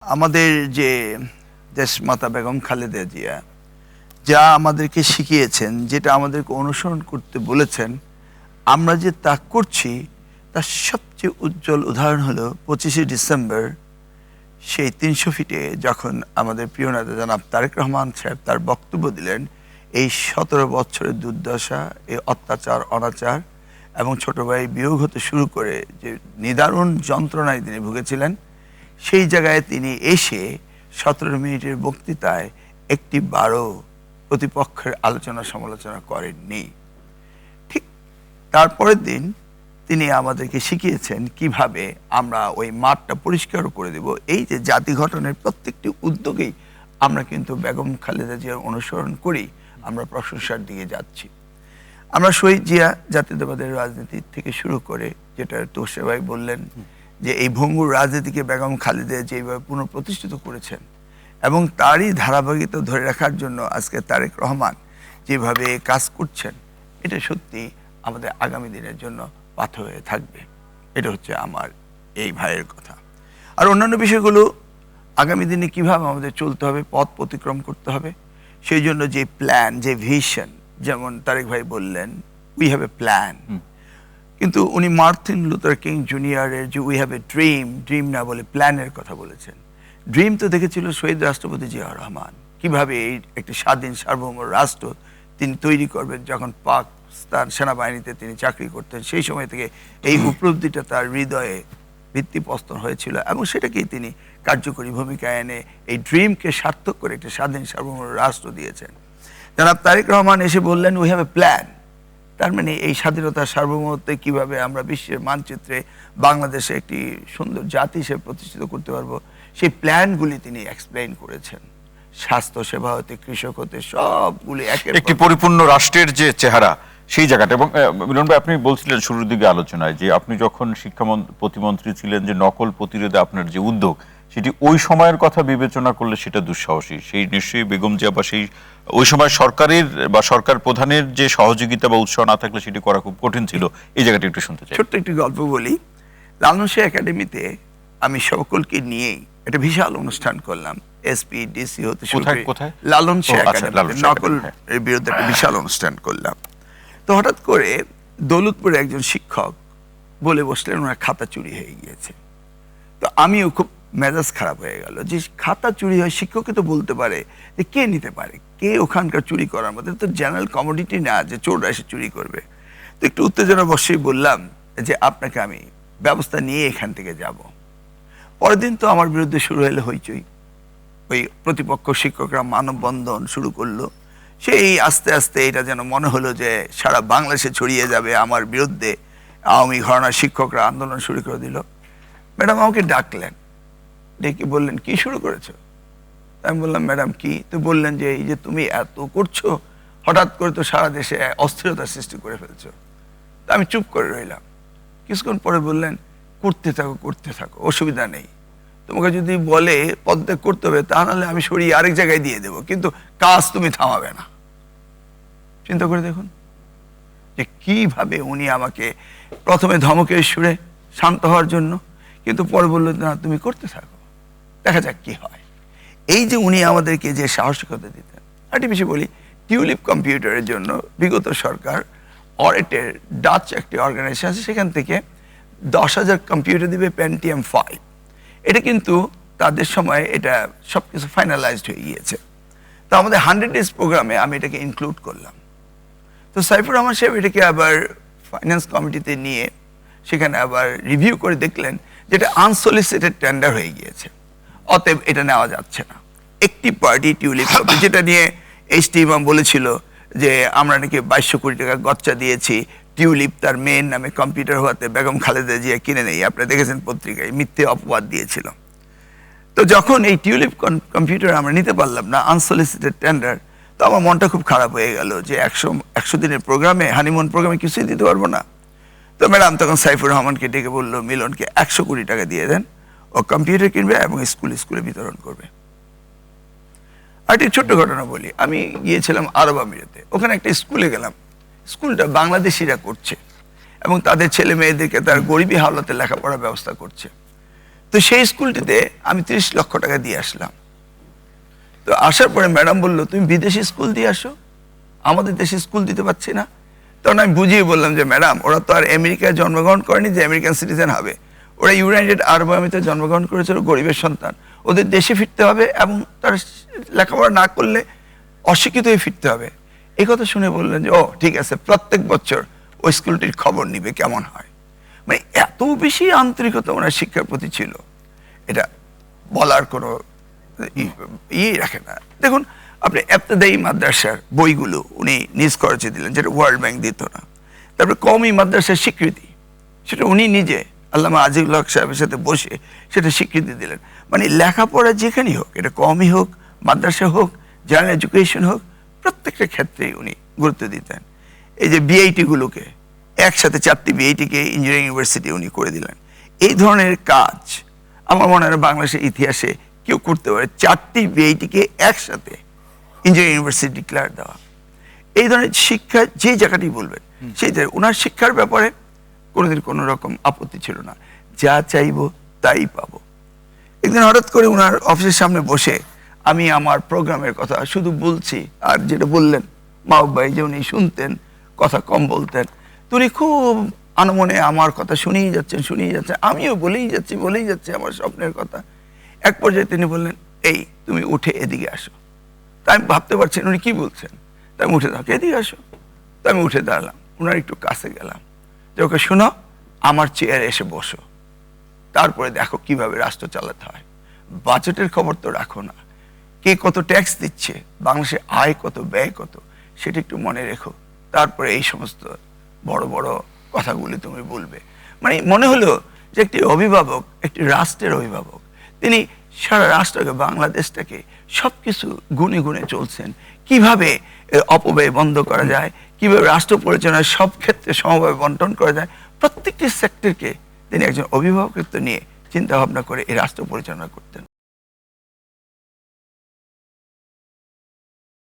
আমাদের যে দেশমাতা বেগম খালেদা জিয়া যা আমাদেরকে শিখিয়েছেন, যেটা আমাদেরকে অনুসরণ করতে বলেছেন, আমরা যে তা করছি তার সবচেয়ে উজ্জ্বল উদাহরণ হলো 25শে ডিসেম্বর সেই 300 ফিটে যখন আমাদের প্রিয় নেতা জনাব তারেক রহমান সাহেব তার বক্তব্য দিলেন। এই 17 বছরের দুর্দশা, এই অত্যাচার, অনাচার এবং ছোট ভাই বিয়োগ হতে শুরু করে যে নিদারুণ যন্ত্রণায় তিনি ভুগেছিলেন, সেই জায়গায় তিনি এসে 17 মিনিটের বক্তৃতায় একটি বারো প্রতিপক্ষের আলোচনা সমালোচনা করেননি। ঠিক তারপরের দিন তিনি আমাদেরকে শিখিয়েছেন কিভাবে আমরা ওই মাঠটা পরিষ্কার করে দেব। এই যে জাতি গঠনের প্রত্যেকটি উদ্যোগেই আমরা কিন্তু বেগম খালেদা জিয়ার অনুসরণ করি, আমরা প্রশংসার দিকে যাচ্ছি। আমরা শহীদ জিয়া জাতীয়তাবাদের রাজনীতি থেকে শুরু করে, যেটা তোষে ভাই বললেন যে এই ভঙ্গুর রাজনীতিকে বেগম খালেদা যেভাবে পুনঃপ্রতিষ্ঠিত করেছেন এবং তারই ধারাবাহিকতা ধরে রাখার জন্য আজকে তারেক রহমান যেভাবে কাজ করছেন, এটা সত্যি আমাদের আগামী দিনের জন্য পাথর হয়ে থাকবে। এটা হচ্ছে আমার এই ভাইয়ের কথা। আর অন্যান্য বিষয়গুলো আগামী দিনে কীভাবে আমাদের চলতে হবে, পথ অতিক্রম করতে হবে, সেই জন্য যে প্ল্যান, যে ভিশন, যেমন তারেক ভাই বললেন উই হ্যাভ এ প্ল্যান, কিন্তু উনি মার্টিন লুথার কিং জুনিয়রের যে we have a dream, dream না বলে প্ল্যানের কথা বলেছেন। ড্রিম তো দেখেছিল শহীদ রাষ্ট্রপতি জিয়াউর রহমান, কীভাবে এই একটি স্বাধীন সার্বভৌম রাষ্ট্র তিনি তৈরি করবেন। যখন পাকিস্তান সেনাবাহিনীতে তিনি চাকরি করতেন, সেই সময় থেকে এই উপলব্ধিটা তার হৃদয়ে ভিত্তিপ্রস্তর হয়েছিল এবং সেটাকেই তিনি কার্যকরী ভূমিকা এনে এই ড্রিমকে সার্থক করে একটি স্বাধীন সার্বভৌম রাষ্ট্র দিয়েছেন। জনাব তারেক রহমান এসে বললেন উই হ্যাভ এ প্ল্যান। তার মানে এই স্বাধীনতার সার্বভৌমত্বে কীভাবে আমরা বিশ্বের মানচিত্রে বাংলাদেশে একটি সুন্দর জাতি হিসেবে প্রতিষ্ঠিত করতে পারবো, সেই প্ল্যানগুলি তিনি এক্সপ্লেইন করেছেন। স্বাস্থ্য সেবা হতে কৃষক হতে সবগুলি একটি পরিপূর্ণ রাষ্ট্রের যে চেহারা, সেই জায়গাটা। এবং মিলন ভাই, আপনি বলছিলেন শুরুর দিকে আলোচনায় যে আপনি যখন শিক্ষা প্রতিমন্ত্রী ছিলেন, যে নকল প্রতিরোধে আপনার যে উদ্যোগ, সেটি ওই সময়ের কথা বিবেচনা করলে সেটা দুঃসাহসী। সেই নিশ্চয়ই বেগম জিয়া বা সেই ওই সময় সরকারের বা সরকার প্রধানের যে সহযোগিতা বা উৎসাহ না থাকলে সেটি করা খুব কঠিন ছিল। এই জায়গাটা একটু শুনতে চাই। ছোট্ট একটি গল্প বলি। লালন শাহ একাডেমিতে আমি সকলকে নিয়েই একটা বিশাল অনুষ্ঠান করলাম। এসপি ডিসি হতে শুরু করে লালন শাহ একাডেমি নকল এর বিরুদ্ধে একটা বিশাল অনুষ্ঠান করলাম। তো হঠাৎ করে দৌলতপুরে একজন শিক্ষক বলে বসলেন ওনার খাতা চুরি হয়ে গিয়েছে। তো আমিও খুব মেজাজ খারাপ হয়ে গেল যে খাতা চুরি হয়, শিক্ষককে তো বলতে পারে যে কে নিতে পারে, কে ওখানকার চুরি করার মধ্যে তো জেনারেল কমোডিটি না যে চোররা এসে চুরি করবে। তো একটু উত্তেজনা বসেই বললাম যে আপনাকে আমি ব্যবস্থা নিয়ে এখান থেকে যাব। পরের দিন তো আমার বিরুদ্ধে শুরু হলে হইচই। ওই প্রতিপক্ষ শিক্ষকরা মানববন্ধন শুরু করলো। সেই আস্তে আস্তে এটা যেন মনে হলো যে সারা বাংলাদেশে ছড়িয়ে যাবে আমার বিরুদ্ধে। আওয়ামী ঘরানার শিক্ষকরা আন্দোলন শুরু করে দিল। ম্যাডাম আমাকে ডাকলেন, ডেকে বললেন কি শুরু করেছো? আমি বললাম ম্যাডাম কি? তো বললেন যে এই যে তুমি এত করছো, হঠাৎ করে তো সারা দেশে অস্থিরতার সৃষ্টি করে ফেলছো। তা আমি চুপ করে রইলাম। কিছুক্ষণ পরে বললেন করতে থাকো, করতে থাকো, অসুবিধা নেই। তোমাকে যদি বলে পদত্যাগ করতে হবে, তা নাহলে আমি সরিয়ে আরেক জায়গায় দিয়ে দেবো, কিন্তু কাজ তুমি থামাবে না। চিন্তা করে দেখুন যে কিভাবে উনি আমাকে প্রথমে ধমকের সুরে শান্ত হওয়ার জন্য, কিন্তু পরে বললেন না তুমি করতে থাকো, দেখা যাক কি হয়। এই যে উনি আমাদেরকে যে সাহসিকতা দিতেন। আরেকটি বিষয় বলি, টিউলিপ কম্পিউটারের জন্য বিগত সরকার অরেটের ডাচ একটি অর্গানাইজেশন আছে, সেখান থেকে 10,000 কম্পিউটার দিবে পেন্টিয়াম 5। এটা কিন্তু তাদের সময় এটা সব কিছু ফাইনালাইজড হয়ে গিয়েছে। তো আমাদের 100 ডেজ প্রোগ্রামে আমি এটাকে ইনক্লুড করলাম। তো সাইফুর রহমান সাহেব এটাকে আবার ফাইন্যান্স কমিটিতে নিয়ে সেখানে আবার রিভিউ করে দেখলেন যেটা আনসলিসিটেড টেন্ডার হয়ে গিয়েছে, অতএব এটা নেওয়া যাচ্ছে না। একটি পার্টি টিউলিপ কপি, যেটা নিয়ে এইচটি ইমাম বলেছিল যে আমরা নাকি 2200 কোটি টাকা গচ্চা দিয়েছি, টিউলিপ তার মেয়ের নামে কম্পিউটার হওয়াতে বেগম খালেদা জিয়া কিনে নেই। আপনারা দেখেছেন পত্রিকায় মিথ্যে অপবাদ দিয়েছিল। তো যখন এই টিউলিপ কম্পিউটার আমরা নিতে পারলাম না, আনসলিসিটেড টেন্ডার, তো আমার মনটা খুব খারাপ হয়ে গেল যে 100 দিনের প্রোগ্রামে, হানিমুন প্রোগ্রামে কিছুই দিতে পারবো না। তো ম্যাডাম তখন সাইফুর রহমানকে ডেকে বললো মিলনকে 100 কোটি টাকা দিয়ে দেন, ও কম্পিউটার কিনবে এবং স্কুলে বিতরণ করবে। আর একটি ছোট্ট ঘটনা বলি, আমি গিয়েছিলাম আরব আমিরাতে, ওখানে একটা স্কুলে গেলাম। স্কুলটা বাংলাদেশিরা করছে এবং তাদের ছেলে মেয়েদেরকে তার গরিবী হাওলাতে লেখাপড়ার ব্যবস্থা করছে। তো সেই স্কুলটিতে আমি 30 লক্ষ টাকা দিয়ে আসলাম। তো আসার পরে ম্যাডাম বললো, তুমি বিদেশি স্কুল দিয়ে আসো, আমাদের দেশে স্কুল দিতে পারছি না। তখন আমি বুঝিয়ে বললাম যে ম্যাডাম, ওরা তো আর আমেরিকায় জন্মগ্রহণ করেনি যে আমেরিকান সিটিজেন হবে, ওরা ইউনাইটেড আরব আমিরাতে জন্মগ্রহণ করেছিল, গরিবের সন্তান, ওদের দেশে ফিরতে হবে এবং তার লেখাপড়া না করলে অশিক্ষিত হয়ে ফিরতে হবে। এই কথা শুনে বললেন যে ও ঠিক আছে, প্রত্যেক বছর ওই স্কুলটির খবর নিবে কেমন হয়। মানে এত বেশি আন্তরিকতা ওনার শিক্ষার প্রতি ছিল, এটা বলার কোনো ইয়ে রাখে না। দেখুন, আপনি ইবতেদায়ী মাদ্রাসার বইগুলো উনি নিজ খরচে দিলেন, যেটা ওয়ার্ল্ড ব্যাংক দিত না। তারপরে কওমি মাদ্রাসার স্বীকৃতি, সেটা উনি নিজে আল্লামা আজিজুল হক সাহেবের সাথে বসে সেটা স্বীকৃতি দিলেন। মানে লেখাপড়া যেখানেই হোক, এটা কওমি হোক, মাদ্রাসা হোক, জেনারেল এডুকেশন হোক, প্রত্যেকটা ক্ষেত্রেই উনি গুরুত্ব দিতেন। এই যে বিআইটিগুলোকে একসাথে 4টি বিআইটিকে ইঞ্জিনিয়ারিং ইউনিভার্সিটি উনি করে দিলেন। এই ধরনের কাজ আমার মনে হয় বাংলাদেশের ইতিহাসে কেউ করতে পারে, 4টি বিআইটিকে একসাথে ইঞ্জিনিয়ারিং ইউনিভার্সিটি ডিক্লেয়ার দেওয়া। এই ধরনের শিক্ষা যে জায়গাটি বলবেন সেই জায়গায় ওনার শিক্ষার ব্যাপারে কোনোদিন কোনো রকম আপত্তি ছিল না, যা চাইবো তাই পাবো। একদিন হঠাৎ করে ওনার অফিসের সামনে বসে আমি আমার প্রোগ্রামের কথা শুধু বলছি, আর যেটা বললেন মাহবুব ভাই যে উনি শুনতেন, কথা কম বলতেন, তো উনি খুব আনমনে আমার কথা শুনেই যাচ্ছেন, আমিও বলেই যাচ্ছি আমার স্বপ্নের কথা। এক পর্যায়ে তিনি বললেন, এই তুমি উঠে এদিকে আসো। তাই আমি ভাবতে পারছেন উনি কি বলছেন। তাই আমি উঠে দাঁড়াও, এদিকে আসো। তো আমি উঠে দাঁড়ালাম, ওনার একটু কাছে গেলাম, যে ওকে শোনো, আমার চেয়ারে এসে বসো, তারপরে দেখো কিভাবে রাষ্ট্র চালাতে হয়। বাজেটের খবর তো রাখো না, কে কত ট্যাক্স দিচ্ছে, বাংলাদেশের আয় কত, ব্যয় কত, সেটা একটু মনে রেখো, তারপরে এই সমস্ত বড় বড় কথাগুলি তুমি বলবে। মানে মনে হলো যে একটি অভিভাবক, একটি রাষ্ট্রের অভিভাবক, তিনি সারা রাষ্ট্রকে, বাংলাদেশটাকে সব কিছু গুনে গুনে চলছেন, কিভাবে অপব্যয় বন্ধ করা যায়, কিভাবে রাষ্ট্র পরিচালনায় সব ক্ষেত্রে সমভাবে বন্টন করা যায়, প্রত্যেকটি সেক্টরকে তিনি একজন অভিভাবকত্ব নিয়ে চিন্তা ভাবনা করে এই রাষ্ট্র পরিচালনা করতেন।